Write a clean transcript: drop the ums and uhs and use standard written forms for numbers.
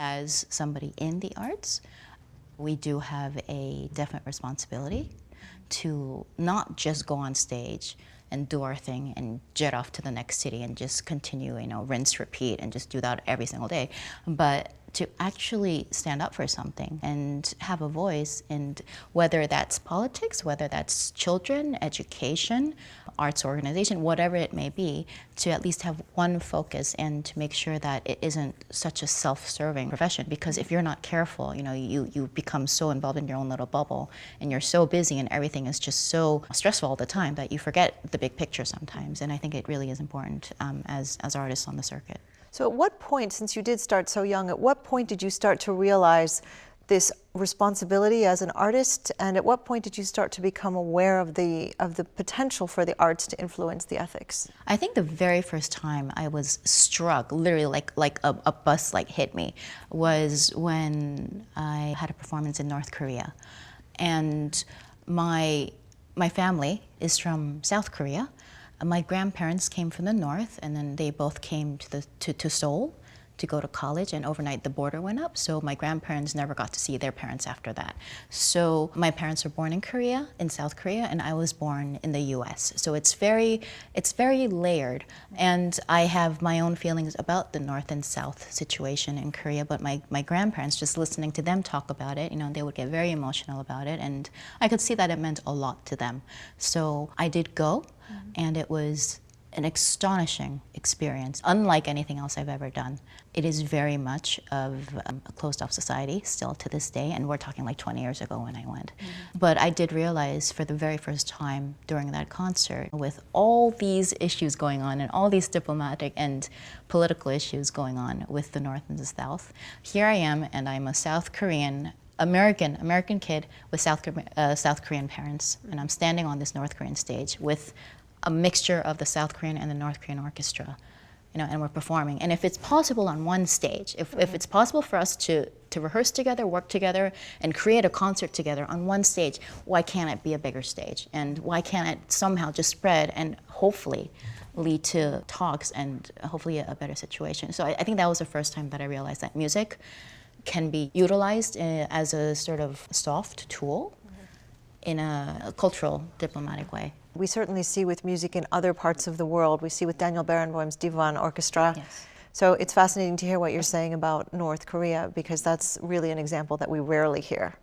As somebody in the arts, we do have a definite responsibility to not just go on stage and do our thing and jet off to the next city and just continue, rinse, repeat, and just do that every single day, but to actually stand up for something and have a voice, and whether that's politics, whether that's children, education, arts organization, whatever it may be, to at least have one focus and to make sure that it isn't such a self-serving profession. Because if you're not careful, you become so involved in your own little bubble and you're so busy and everything is just so stressful all the time that you forget the big picture sometimes. And I think it really is important as artists on the circuit. So at what point, since you did start so young, at what point did you start to realize this responsibility as an artist, and at what point did you start to become aware of the potential for the arts to influence the ethics? I think the very first time I was struck, literally like a bus hit me, was when I had a performance in North Korea. And my family is from South Korea. My grandparents came from the north, and then they both came to Seoul to go to college, and overnight the border went up, so my grandparents never got to see their parents after that. So my parents were born in Korea, in South Korea, and I was born in the US. So it's very layered, and I have my own feelings about the north and south situation in Korea, but my grandparents, just listening to them talk about it, they would get very emotional about it, and I could see that it meant a lot to them. So I did go, and it was an astonishing experience, unlike anything else I've ever done. It is very much of a closed-off society still to this day, and we're talking like 20 years ago when I went. But I did realize for the very first time during that concert, with all these issues going on and all these diplomatic and political issues going on with the North and the South, here I am, and I'm a South Korean American kid with South Korean parents, and I'm standing on this North Korean stage with a mixture of the South Korean and the North Korean orchestra, and we're performing. And if it's possible on one stage, if it's possible for us to rehearse together, work together, and create a concert together on one stage, why can't it be a bigger stage? And why can't it somehow just spread and hopefully lead to talks and hopefully a better situation? So I think that was the first time that I realized that music can be utilized as a sort of soft tool in a cultural, diplomatic way. We certainly see with music in other parts of the world. We see with Daniel Barenboim's Divan Orchestra. Yes. So it's fascinating to hear what you're saying about North Korea, because that's really an example that we rarely hear.